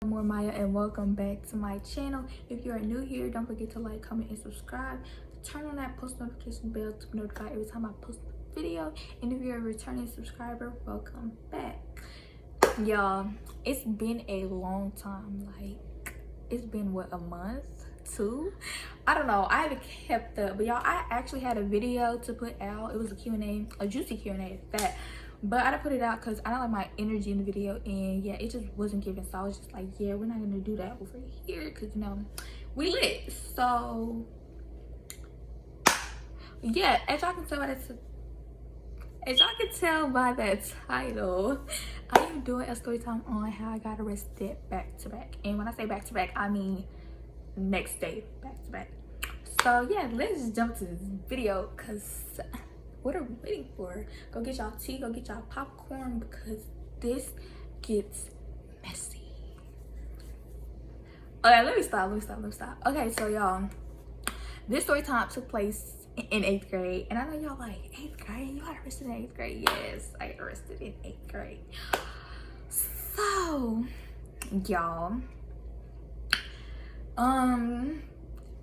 More Maya, and welcome back to my channel. If you are new here, don't forget to like, comment, and subscribe. Turn on that post notification bell to be notified every time I post a video. And if you're a returning subscriber, welcome back. Y'all, it's been a long time. Like, it's been what, a month, two? I don't know. I haven't kept up, but y'all, I actually had a video to put out. It was a Q&A, a juicy Q&A at that. But I didn't put it out because I don't like my energy in the video, and yeah, it just wasn't giving. So I was just like, yeah, we're not gonna do that over here because, you know, we lit. So yeah, as y'all can tell by that title, I am doing a story time on how I got arrested back to back. And when I say back to back, I mean next day back to back. So yeah, let's just jump to this video because what are we waiting for? Go get y'all tea, go get y'all popcorn, because this gets messy. Okay, let me stop. Okay, so y'all, this story time took place in 8th grade. And I know y'all like, 8th grade? You got arrested in 8th grade? Yes, I got arrested in 8th grade. So, y'all,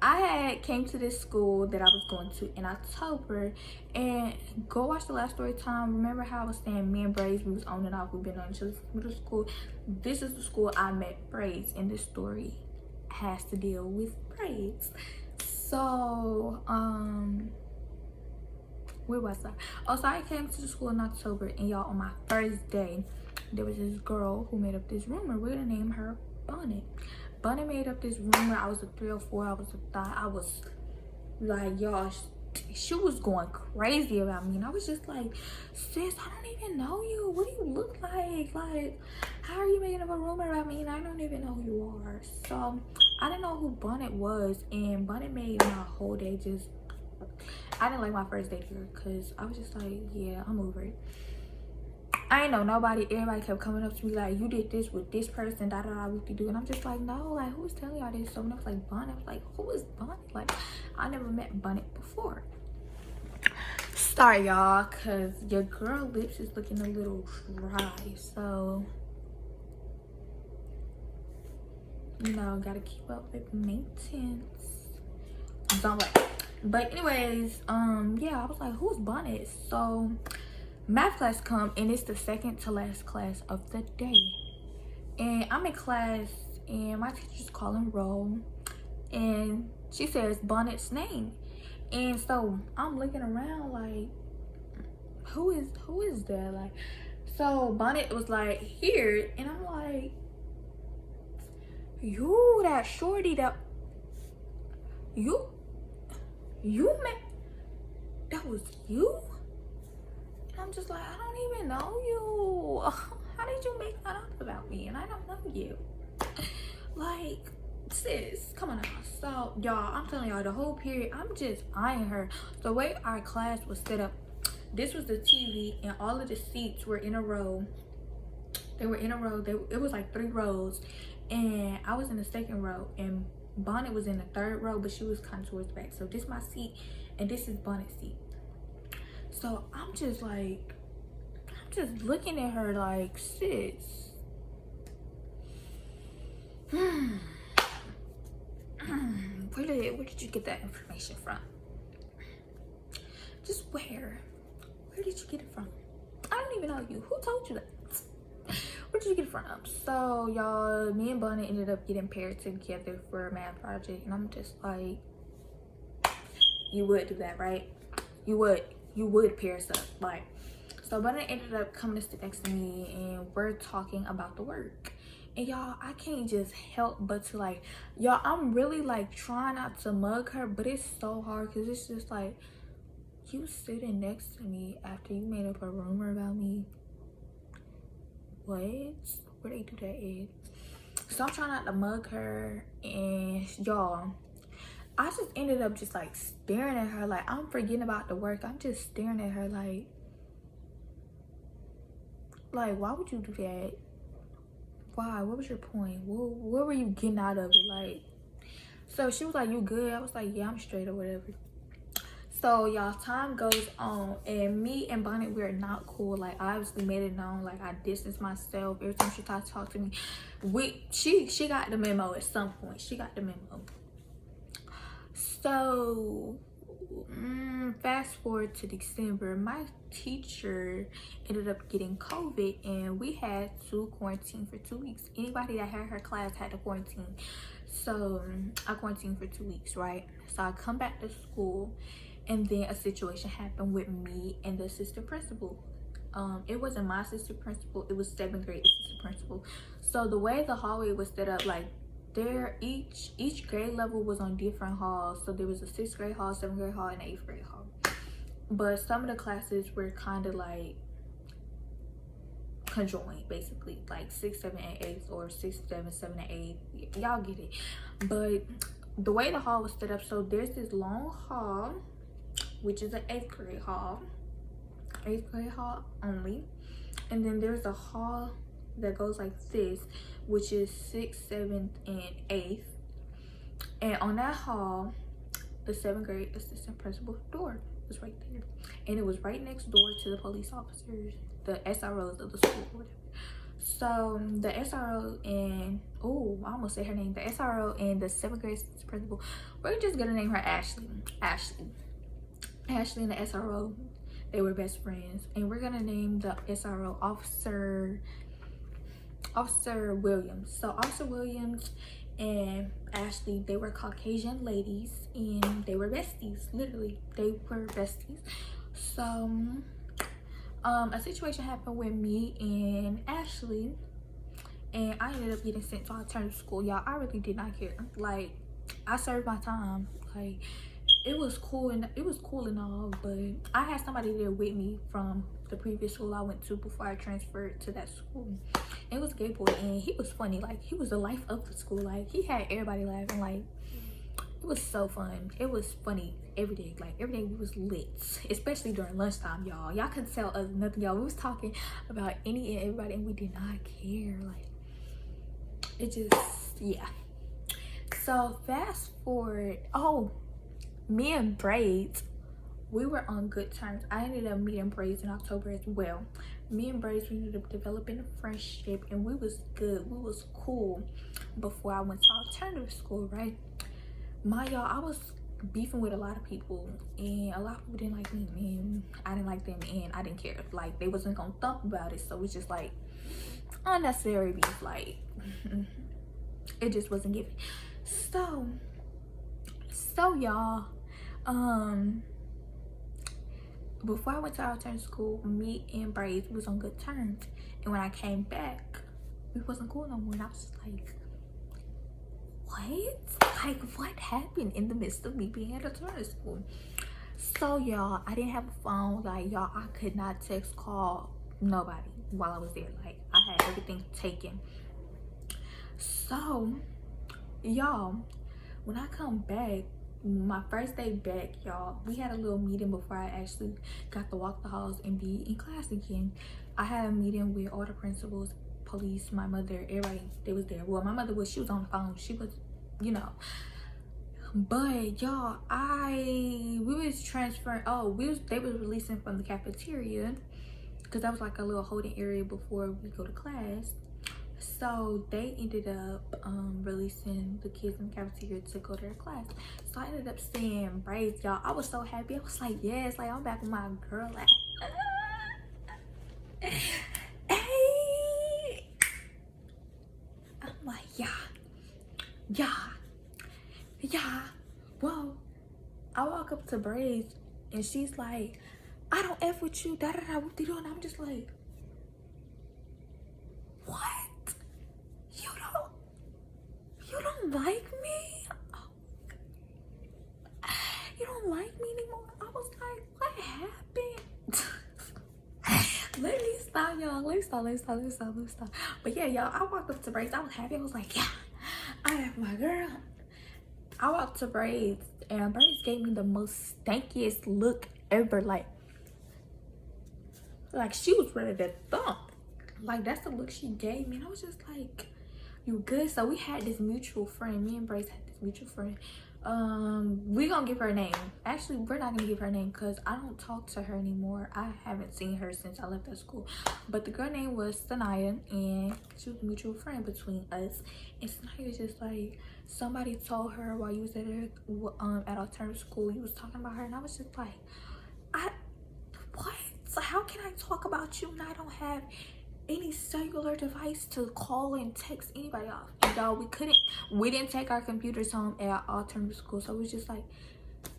I had came to this school that I was going to in October, and go watch the last story time. Remember how I was saying me and Braids, we was on and off, we've been on each other's middle school. This is the school I met Braids, and this story has to deal with Braids. So where was I? Oh, so I came to the school in October, and y'all, on my first day, there was this girl who made up this rumor. We're gonna name her Bonnet. Bonnet made up this rumor. I was a 304, I was a thought. I was like, y'all, she was going crazy about me. And I was just like, sis, I don't even know you. What do you look like? Like, how are you making up a rumor about me and I don't even know who you are? So I didn't know who Bonnet was, and Bonnet made my whole day just, I didn't like my first day here because I was just like, yeah, I'm over it. I ain't know nobody. Everybody kept coming up to me like, you did this with this person, da da da, what you do. And I'm just like, no, like, who's telling y'all this? So when I was like, Bonnet, I was like, who is Bonnet? Like, I never met Bonnet before. Sorry, y'all, because your girl lips is looking a little dry. So, you know, gotta keep up with maintenance. Don't worry. But anyways, yeah, I was like, who's Bonnet? So math class come, and it's the second to last class of the day, and I'm in class, and my teacher's calling roll, and she says Bonnet's name. And so I'm looking around like, who is that? Like, so Bonnet was like, here, and I'm like, you, that shorty, that you met, that was you? I'm just like, I don't even know you. How did you make that up about me? And I don't know you. Like, sis, come on now. So, y'all, I'm telling y'all, the whole period, I'm just eyeing her. The way our class was set up, this was the TV, and all of the seats were in a row. They were in a row. It was like 3 rows. And I was in the 2nd row, and Bonnet was in the 3rd row, but she was kind of towards the back. So this is my seat, and this is Bonnet's seat. So I'm just like, I'm just looking at her like, sis, where did you get that information from? Just where did you get it from? I don't even know you. Who told you that? Where did you get it from? So y'all, me and Bonnet ended up getting paired together for a math project, and I'm just like, you would do that, right? You would pair us up. Like, so Bonnet ended up coming to sit next to me, and we're talking about the work. And y'all, I can't just help but to like, y'all, I'm really like trying not to mug her, but it's so hard because it's just like, you sitting next to me after you made up a rumor about me. What? Where they do that is? So I'm trying not to mug her, and y'all, I just ended up just like staring at her. Like, I'm forgetting about the work. I'm just staring at her like, why would you do that? Why? What was your point? What were you getting out of it? Like, so she was like, you good? I was like, yeah, I'm straight or whatever. So y'all, time goes on, and me and Bonnet, we're not cool. Like, I obviously made it known. Like, I distanced myself every time she tried to talk to me. She got the memo at some point. She got the memo. So fast forward to December, my teacher ended up getting COVID, and we had to quarantine for 2 weeks. Anybody that had her class had to quarantine. So I quarantined for 2 weeks, right? So I come back to school, and then a situation happened with me and the assistant principal. It wasn't my assistant principal, it was 7th grade assistant principal. So the way the hallway was set up, like, there, each grade level was on different halls. So there was a 6th grade hall, 7th grade hall, and 8th grade hall. But some of the classes were kind of like conjoined, basically, like 6, 7, and 8, or 6, 7, 7, and 8. Y'all get it. But the way the hall was set up, so there's this long hall, which is an 8th grade hall, 8th grade hall only, and then there's a hall that goes like this, which is 6th, 7th, and 8th. And on that hall, the 7th grade assistant principal door was right there, and it was right next door to the police officers, the SROs of the school, whatever. So the SRO and I almost said her name. The SRO and the 7th grade principal, we're just gonna name her Ashley and the SRO, they were best friends, and we're gonna name the SRO Officer Williams. So Officer Williams and Ashley, they were Caucasian ladies, and they were besties. Literally, they were besties. So a situation happened with me and Ashley, and I ended up getting sent to alternative school. Y'all, I really did not care. Like, I served my time. Like, it was cool and all, but I had somebody there with me from the previous school I went to before I transferred to that school. It was a gay boy, and he was funny. Like, he was the life of the school. Like, he had everybody laughing. Like, it was so fun. It was funny every day. Like, every day we was lit, especially during lunchtime, y'all. Y'all couldn't tell us nothing, y'all. We was talking about any and everybody, and we did not care. Like, it just, yeah. So fast forward, me and Braids, we were on good terms. I ended up meeting Braids in October as well. Me and Braids, we ended up developing a friendship, and we was good. We was cool before I went to alternative school, right? Y'all, I was beefing with a lot of people, and a lot of people didn't like me, and I didn't like them, and I didn't care. Like, they wasn't gonna thump about it, so it's just like unnecessary beef. Like, it just wasn't given. So y'all, before I went to alternative school, me and Braids was on good terms, and when I came back, we wasn't cool no more. And I was just like, what? Like, what happened in the midst of me being at alternative school? So y'all, I didn't have a phone. Like, y'all, I could not text, call nobody while I was there. Like, I had everything taken. So y'all, when I come back, my first day back, y'all, we had a little meeting before I actually got to walk the halls and be in class again. I had a meeting with all the principals, police, my mother, everybody. They was there. Well, my mother she was on the phone. She was, you know. But y'all, we was transferring. They was releasing from the cafeteria, because that was like a little holding area before we go to class. So they ended up releasing the kids in the cafeteria to go to their class. So I ended up seeing Braids, y'all. I was so happy. I was like, yes, like, I'm back with my girl. Like, hey, I'm like, yeah. Whoa. I walk up to Braids, and she's like, I don't F with you, da da da, whoop de doo. And I'm just like, what? You don't like me? Oh, you don't like me anymore? I was like, what happened? Let me stop, y'all. Let me stop. But yeah, y'all, I walked up to Braids. I was happy. I was like, yeah, I have my girl. I walked to Braids, and Braids gave me the most stankiest look ever. Like she was ready to thump. Like, that's the look she gave me. And I was just like, you good? So we had this mutual friend. Me and Braids had this mutual friend. We gonna give her a name. Actually, we're not gonna give her a name because I don't talk to her anymore. I haven't seen her since I left that school. But the girl name was Sanaya, and she was a mutual friend between us. And Sanaya was just like, somebody told her while you was at alternative school, you was talking about her, and I was just like, what? So how can I talk about you when I don't have any cellular device to call and text anybody off? And y'all, we didn't take our computers home at alternative school, so it was just like,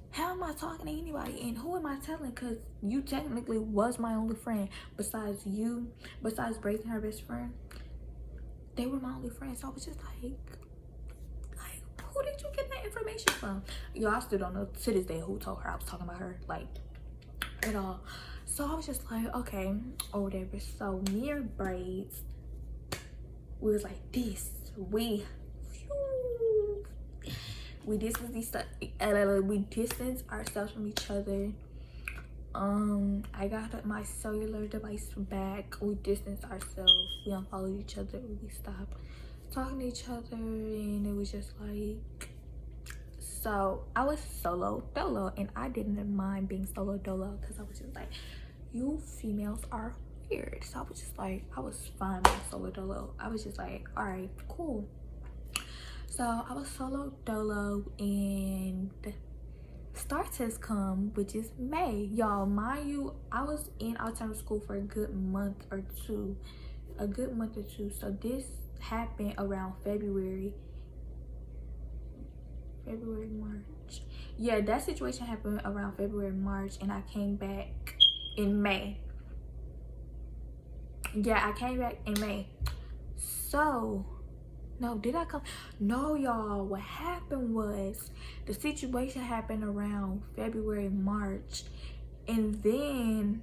how am I talking to anybody, and who am I telling? Because you technically was my only friend besides Braith and her best friend. They were my only friends. So I was just like, who did you get that information from? Y'all, I still don't know to this day who told her I was talking about her, like, at all. So I was just like, okay, or whatever. So me and Braids, we was like this. We distance ourselves from each other. I got my cellular device back. We distanced ourselves. We unfollowed each other. We stopped talking to each other, and it was just like, so I was solo dolo, and I didn't mind being solo dolo because I was just like, you females are weird. So I was just like, I was fine being solo dolo. I was just like, all right, cool. So I was solo dolo, and Star Test come, which is May. Y'all, mind you, I was in alternative school for a good month or two. So this happened around February, March. Yeah, that situation happened around February, March, and I came back in May. Yeah, I came back in May. So, no, did I come? No, y'all, what happened was the situation happened around February, March, and then,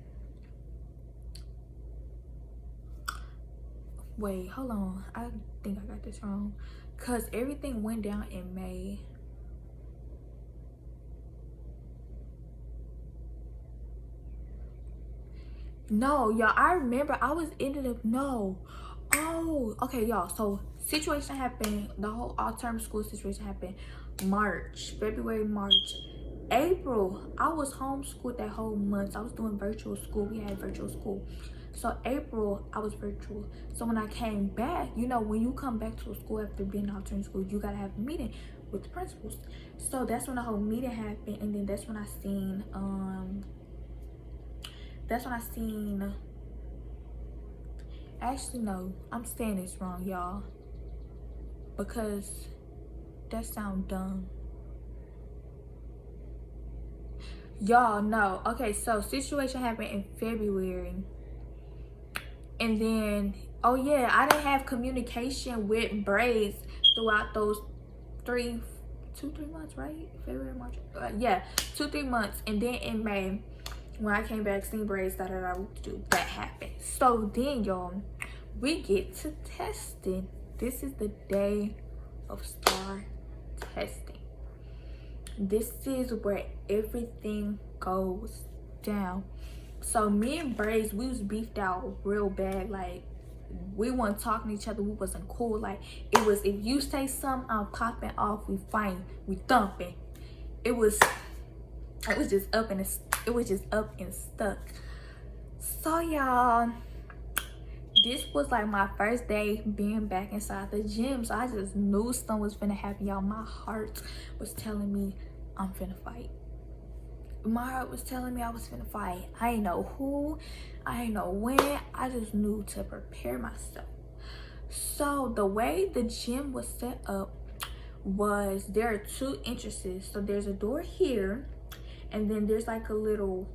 wait, hold on, I think I got this wrong, because everything went down in May. No, y'all, I remember I was ended up, no. Oh, okay, y'all, so situation happened, the whole alternative school situation happened February, March. April, I was homeschooled that whole month. I was doing virtual school. We had virtual school. So April, I was virtual. So when I came back, you know, when you come back to a school after being in alternative school, you gotta have a meeting with the principals. So that's when the whole meeting happened, and then that's when I seen actually, no, I'm saying this wrong, y'all, because that sound dumb. Y'all know. Okay, so situation happened in February, and then, oh yeah, I didn't have communication with Braids throughout those 2-3 months, right? February, March, yeah, 2-3 months. And then in May, when I came back, seen Braids, that happened. So then, y'all, we get to testing. This is the day of STAR testing. This is where everything goes down. So me and Braids, we was beefed out real bad. Like, we weren't talking to each other. We wasn't cool. Like, it was, if you say something, I'm popping off. We fighting. We thumping. It was just up and stuck. So y'all, this was like my first day being back inside the gym. So I just knew something was finna happen, y'all. My heart was telling me I'm finna fight. My heart was telling me I was finna fight. I ain't know who, I ain't know when. I just knew to prepare myself. So the way the gym was set up was, there are 2 entrances. So there's a door here, and then there's like a little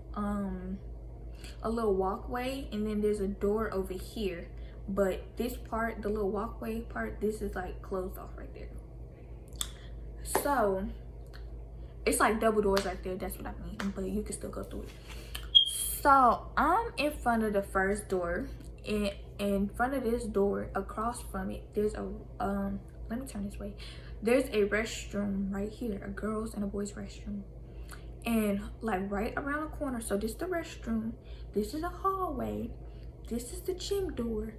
walkway, and then there's a door over here. But this part, the little walkway part, this is like closed off right there. So it's like double doors right there, that's what I mean, but you can still go through it. So I'm in front of the first door, and in front of this door, across from it, there's a let me turn this way. There's a restroom right here, a girls and a boys restroom. And like right around the corner, so this is the restroom, this is the hallway, this is the gym door.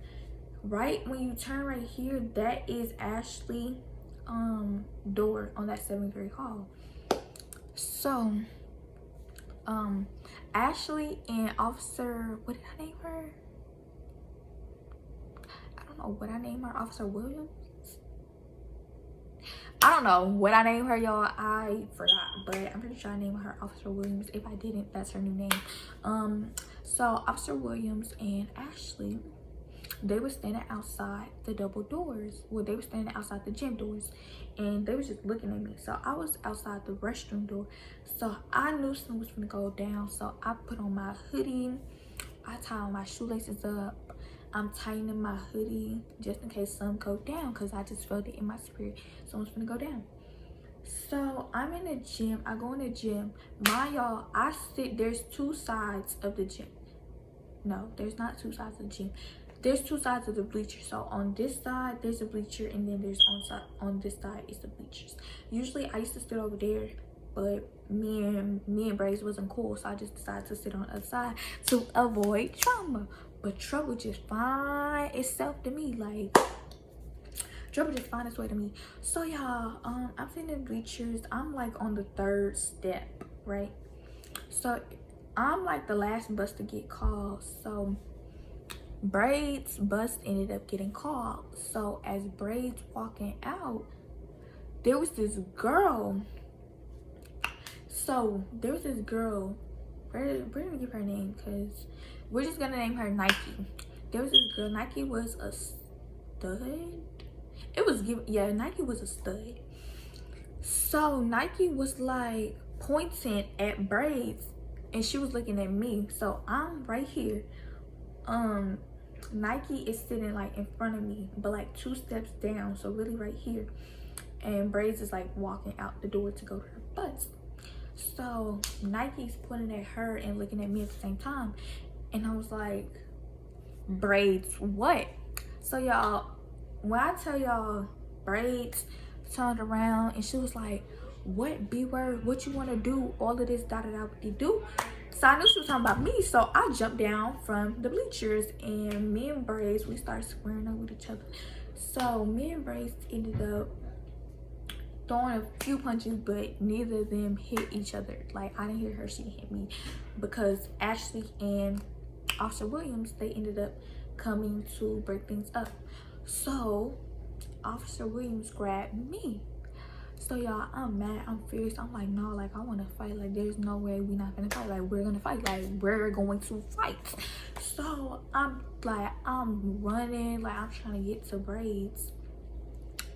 Right when you turn right here, that is Ashley door on that 7th grade hall. So Ashley and Officer, what did I name her? I don't know what I named her. Officer Williams? I don't know what I named her, y'all. I forgot, but I'm pretty sure I named her Officer Williams. If I didn't, that's her new name. So Officer Williams and Ashley, they were standing outside the double doors. Well, they were standing outside the gym doors, and they was just looking at me. So I was outside the restroom door, so I knew something was gonna go down. So I put on my hoodie, I tied my shoelaces up, I'm tightening my hoodie just in case something go down, because I just felt it in my spirit someone's gonna go down. So I'm in the gym. I go in the gym. Mind y'all, there's two sides of the gym. No, there's not two sides of the gym. There's two sides of the bleachers. So on this side there's a bleacher, and then there's on this side is the bleachers. Usually I used to sit over there, but me and Braids wasn't cool, so I just decided to sit on the other side to avoid trauma. But trouble just find itself to me. Like, trouble just find its way to me. So y'all, I'm sitting in the bleachers. I'm like on the 3rd step, right? So I'm like the last bus to get called. So Braids' bus ended up getting called. So as Braids walking out, there was this girl. So there was this girl. We're gonna give her a name because we're just gonna name her Nike. There was this girl. Nike was a stud. Nike was a stud. So Nike was like pointing at Braids, and she was looking at me. So I'm right here. Nike is sitting like in front of me, but like 2 steps down, so really right here. And Braids is like walking out the door to go to her bus. So Nike's pointing at her and looking at me at the same time, and I was like, Braids, what? So y'all, when I tell y'all, Braids turned around and she was like, what B word, what you want to do, all of this do. So I knew she was talking about me, so I jumped down from the bleachers, and me and Braids, we started squaring up with each other. So me and Braids ended up throwing a few punches, but neither of them hit each other. Like, I didn't hit her, she didn't hit me, because Ashley and Officer Williams, they ended up coming to break things up. So Officer Williams grabbed me. So y'all, I'm mad, I'm furious. I'm like, no, like, I want to fight. Like, there's no way we're not gonna fight. Like, we're gonna fight. Like, we're going to fight. So I'm running, like, I'm trying to get to Braids.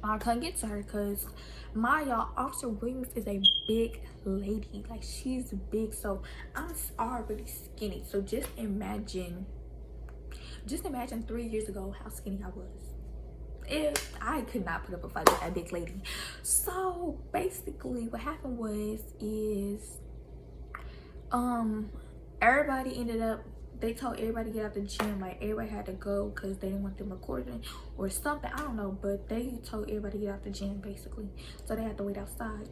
I couldn't get to her because y'all, Officer Williams is a big lady. Like, she's big, so I'm already skinny. So just imagine 3 years ago how skinny I was. I could not put up a fight with that big lady. So basically what happened is everybody ended up, they told everybody to get out the gym. Like, everybody had to go because they didn't want them recording or something, I don't know, but they told everybody to get out the gym basically, so they had to wait outside.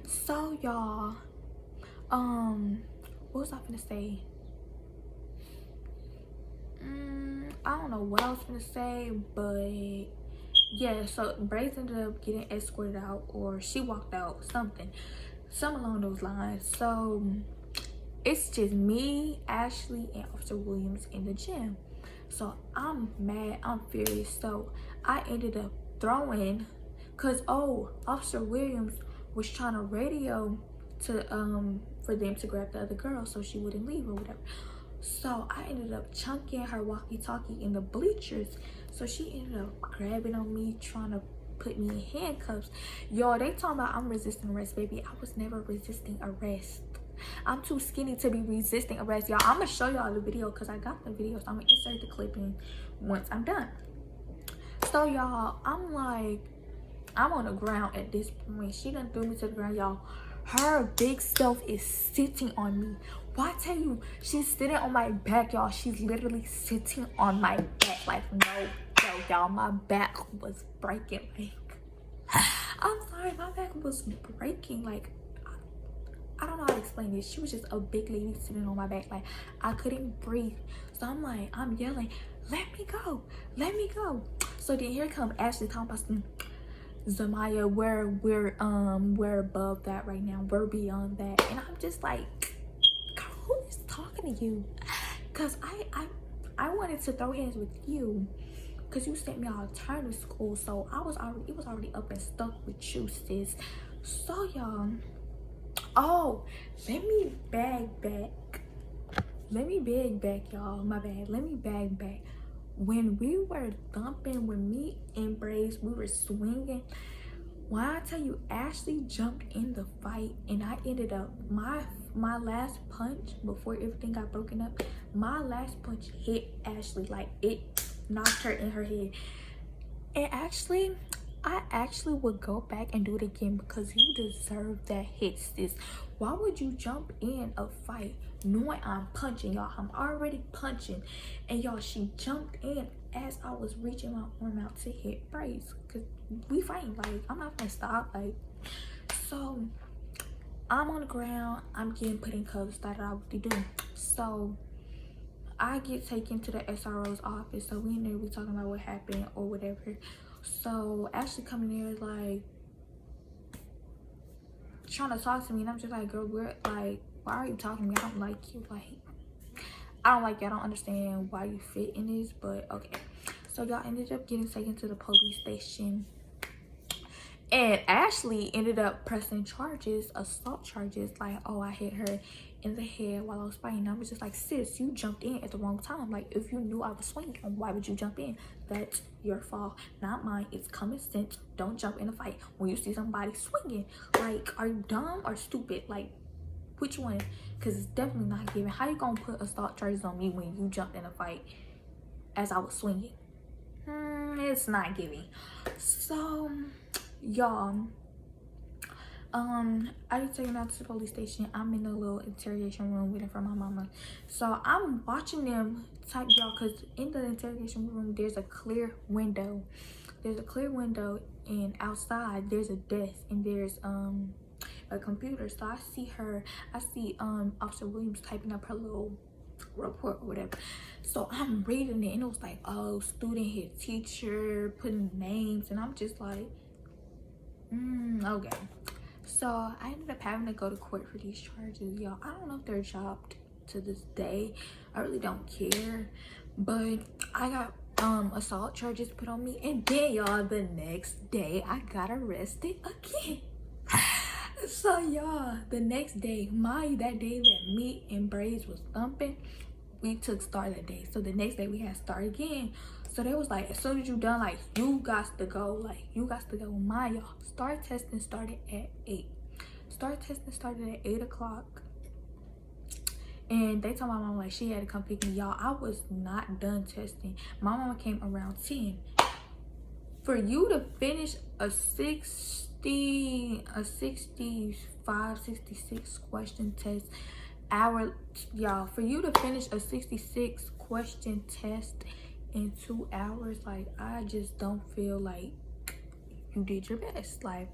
So y'all, what was I gonna say? I don't know what I was gonna say, but yeah, so Braids ended up getting escorted out, or she walked out, something along those lines. So it's just me, Ashley, and Officer Williams in the gym. So I'm mad, I'm furious. So I ended up throwing, cause Officer Williams was trying to radio to for them to grab the other girl so she wouldn't leave or whatever. So I ended up chunking her walkie-talkie in the bleachers. So she ended up grabbing on me, trying to put me in handcuffs. Y'all, they talking about I'm resisting arrest, baby. I was never resisting arrest. I'm too skinny to be resisting arrest. Y'all, I'm gonna show y'all the video because I got the video, so I'm gonna insert the clip in once I'm done. So y'all, I'm on the ground at this point. She done threw me to the ground, y'all. Her big self is sitting on me. Why I tell you, she's sitting on my back, y'all. She's literally sitting on my back. Like, no joke, y'all. My back was breaking. Like, I'm sorry, my back was breaking. Like, I don't know how to explain this. She was just a big lady sitting on my back. Like, I couldn't breathe. So I'm yelling, let me go, let me go. So then here come Ashley talking about some, Zamaya, we're above that right now. We're beyond that. And I'm just like, girl, who is talking to you? Cause I wanted to throw hands with you, cause you sent me on alternative school, so it was already up and stuck with you, sis. So y'all, oh, let me bag back. Let me bag back, y'all. My bad. Let me bag back. When we were thumping, when me and Braves, we were swinging. When I tell you, Ashley jumped in the fight, and I ended up my last punch before everything got broken up. My last punch hit Ashley, like it knocked her in her head. And actually, I actually would go back and do it again because you deserve that hit, sis. Why would you jump in a fight knowing I'm punching, y'all? I'm already punching. And y'all, she jumped in as I was reaching my arm out to hit Brace. Because we fighting, like, I'm not gonna stop. Like, so I'm on the ground. I'm getting put in cuffs. That's what I would do. So I get taken to the SRO's office. So we in there, we talking about what happened or whatever. So Ashley coming there like trying to talk to me, and I'm just like, girl, we're like, why are you talking to me? I don't like you. Like, I don't like you. I don't understand why you fit in this, but okay. So y'all ended up getting taken to the police station. And Ashley ended up pressing charges, assault charges, like, oh, I hit her in the head while I was fighting. I was just like, sis, you jumped in at the wrong time. Like, if you knew I was swinging, why would you jump in? That's your fault, not mine. It's common sense. Don't jump in a fight when you see somebody swinging. Like, are you dumb or stupid? Like, which one? Because it's definitely not giving. How you gonna put assault charges on me when you jumped in a fight as I was swinging? It's not giving. So y'all, I just taken out to the police station. I'm in the little interrogation room waiting for my mama. So I'm watching them type, y'all, because in the interrogation room there's a clear window. There's a clear window, and outside there's a desk, and there's a computer. So I see Officer Williams typing up her little report or whatever. So I'm reading it, and it was like, oh, student hit teacher, putting names, and I'm just like, okay. So I ended up having to go to court for these charges, y'all. I don't know if they're dropped to this day. I really don't care, but I got assault charges put on me, and then y'all, the next day I got arrested again. So y'all, the next day, that day that me and Braids was thumping, we took STAR that day. So the next day we had STAR again. So they was like, as soon as you done, like, you got to go. Like, you got to go. Y'all, STAR testing started at 8. STAR testing started at 8 o'clock. And they told my mom, like, she had to come pick me. Y'all, I was not done testing. My mama came around 10. For you to finish a 65, 66 question test, y'all, for you to finish a 66 question test in 2 hours, like, I just don't feel like you did your best. Like,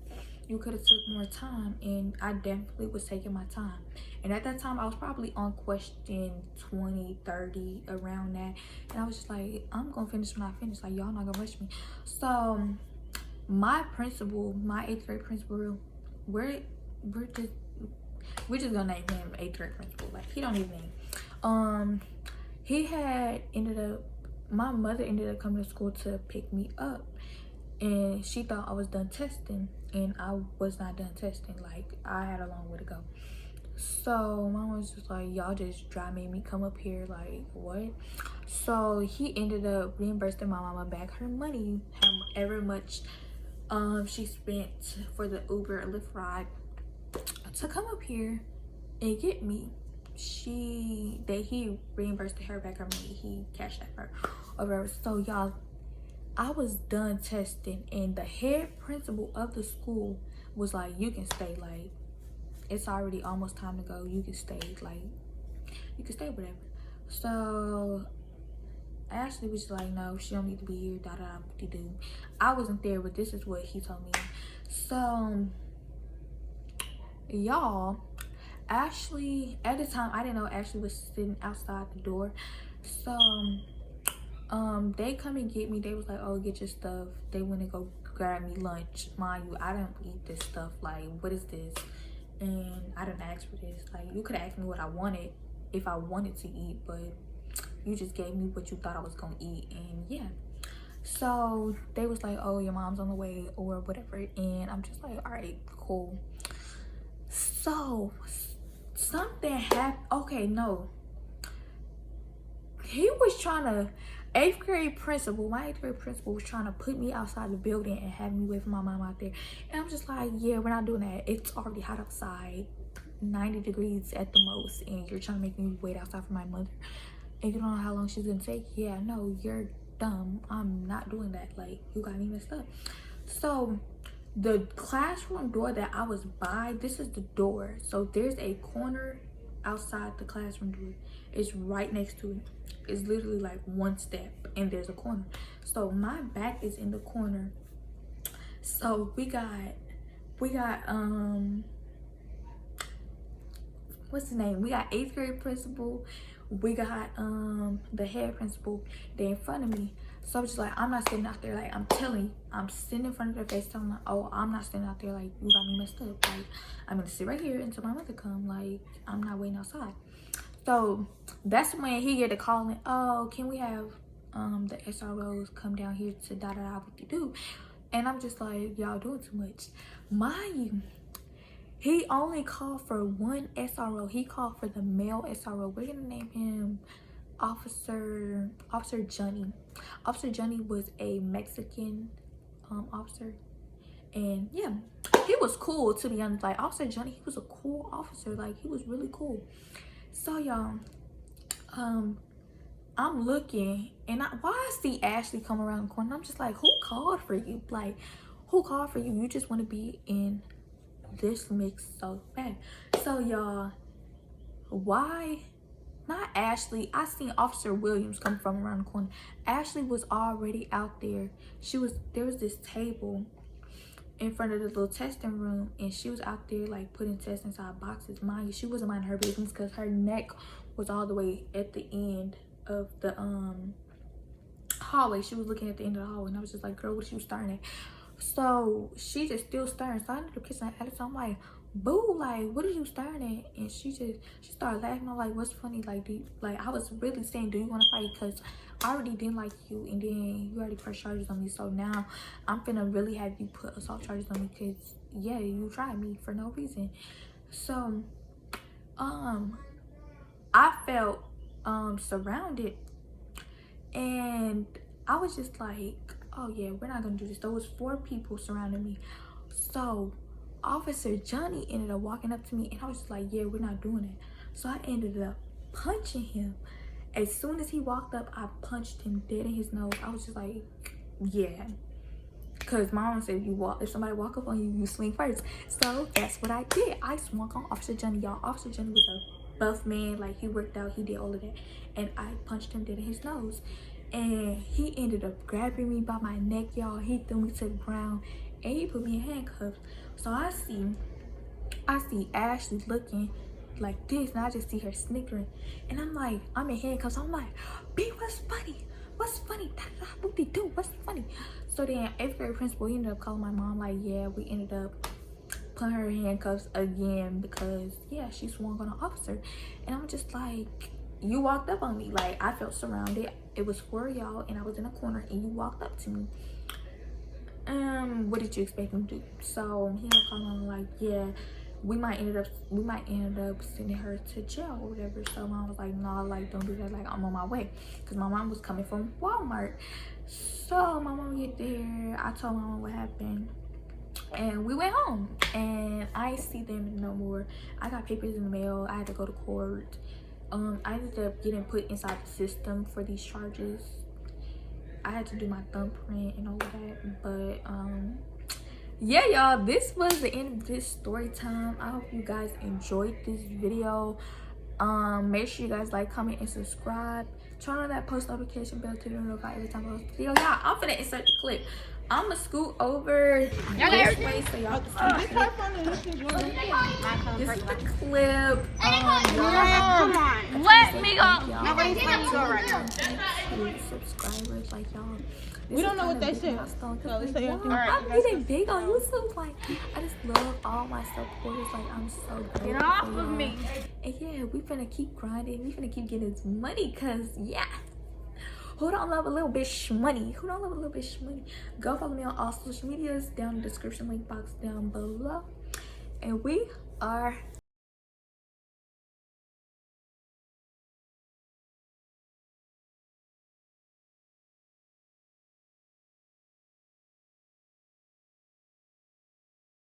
you could have took more time, and I definitely was taking my time. And at that time I was probably on question 20, 30, around that, and I was just like, I'm gonna finish when I finish. Like, y'all not gonna rush me. So my principal, my 8th grade principal, we're just gonna name him 8th grade principal. Like, he don't even name. He had ended up, my mother ended up coming to school to pick me up, and she thought I was done testing, and I was not done testing. Like, I had a long way to go. So mom was just like, y'all just made me come up here. Like, what? So he ended up reimbursing my mama back her money, however much she spent for the Uber or Lyft ride to come up here and get me. He reimbursed her back her money. He cashed out her over. So y'all, I was done testing, and the head principal of the school was like, you can stay. Like, it's already almost time to go. You can stay. Like, you can stay, whatever. So Ashley was like, no, she don't need to be here. Da-da-da-doo. I wasn't there, but this is what he told me. So y'all, Ashley, at the time I didn't know Ashley was sitting outside the door. So they come and get me. They was like, oh, get your stuff. They went to go grab me lunch. Mind you, I don't eat this stuff. Like, what is this? And I didn't ask for this. Like, you could ask me what I wanted if I wanted to eat, but you just gave me what you thought I was gonna eat. And yeah, so they was like, oh, your mom's on the way or whatever. And I'm just like, all right, cool. So something happened. Okay, no, he was trying to, my 8th grade principal was trying to put me outside the building and have me wait for my mom out there. And I'm just like, yeah, we're not doing that. It's already hot outside, 90 degrees at the most, and you're trying to make me wait outside for my mother, and you don't know how long she's gonna take. Yeah, no, you're dumb. I'm not doing that. Like, you got me messed up. So the classroom door that I was by, this is the door. So there's a corner outside the classroom door. It's right next to it. It's literally like one step and there's a corner. So my back is in the corner. So we got what's his name? We got 8th grade principal. We got the head principal. They're in front of me. So I'm just like, I'm not sitting out there. Like, I'm telling you, I'm sitting in front of their face telling them, oh, I'm not sitting out there. Like, you got me messed up. Like, I'm gonna sit right here until my mother come. Like, I'm not waiting outside. So that's when he get a call and, oh, can we have the SROs come down here to what you do? And I'm just like, y'all doing too much. Mind you, he only called for one SRO. He called for the male SRO. We're gonna name him Officer Johnny. Officer Johnny was a Mexican officer. And yeah, he was cool, to be honest. Like, Officer Johnny, he was a cool officer. Like, he was really cool. So y'all, I'm looking and why I see Ashley come around the corner. I'm just like, who called for you? Like, who called for you? You just want to be in this mix so bad. So y'all, why not Ashley? I seen Officer Williams come from around the corner. Ashley was already out there. There was this table in front of the little testing room, and she was out there like putting tests inside boxes. Mind you, she wasn't minding her business because her neck was all the way at the end of the hallway. She was looking at the end of the hallway, and I was just like, girl, what are you staring at? So she just still staring. So I ended up kissing her at. So I'm like, boo, like, what are you staring at? And she started laughing. I'm like, what's funny? Like, I was really saying, do you want to fight? Because I already didn't like you, and then you already pressed charges on me. So now I'm finna really have you put assault charges on me because, yeah, you tried me for no reason. So I felt surrounded, and I was just like, oh yeah, we're not gonna do this. There was 4 people surrounding me. So Officer Johnny ended up walking up to me, and I was just like, yeah, we're not doing it. So I ended up punching him. As soon as he walked up, I punched him dead in his nose. I was just like, yeah, because my mom said, if somebody walk up on you, you swing first. So that's what I did. I swung on Officer Johnny, y'all. Officer Johnny was a buff man. Like, he worked out, he did all of that, and I punched him dead in his nose. And he ended up grabbing me by my neck, y'all. He threw me to the ground, and he put me in handcuffs. So I see Ashley looking like this, and I just see her snickering, and I'm like, I'm in handcuffs. I'm like, B, what's funny? What's funny? What they do? What's funny? So then 8th grade principal, he ended up calling my mom, like, yeah, we ended up putting her in handcuffs again because, yeah, she swung on an officer. And I'm just like, you walked up on me. Like, I felt surrounded. It was 4 of y'all, and I was in a corner, and you walked up to me. What did you expect me to do? So he ended up calling, like, yeah, we might end up sending her to jail or whatever. So mom was like, no, like, don't do that. Like, I'm on my way, because my mom was coming from Walmart. So my mom get there, I told my mom what happened, and we went home, and I ain't see them no more. I got papers in the mail. I had to go to court. I ended up getting put inside the system for these charges. I had to do my thumbprint and all of that. But yeah, y'all, this was the end of this story time. I hope you guys enjoyed this video. Make sure you guys like, comment, and subscribe. Turn on that post notification bell to be notified every time I post a video. Y'all, I'm finna insert the clip. I'ma scoot over this way so y'all can see the clip. This is the clip. Come on. Let me go. Nobody's letting you go right now. Subscribers, like y'all. We don't know what they said. So let's say y'all, alright, I'm getting big on YouTube. Like, I just love all my supporters. Like, I'm so grateful. Get off for of y'all. me. And yeah, we finna keep grinding. We finna keep getting this money, cause yeah. Who don't love a little bit shmoney? Who don't love a little bit shmoney? Go follow me on all social medias down in the description link box down below. And we are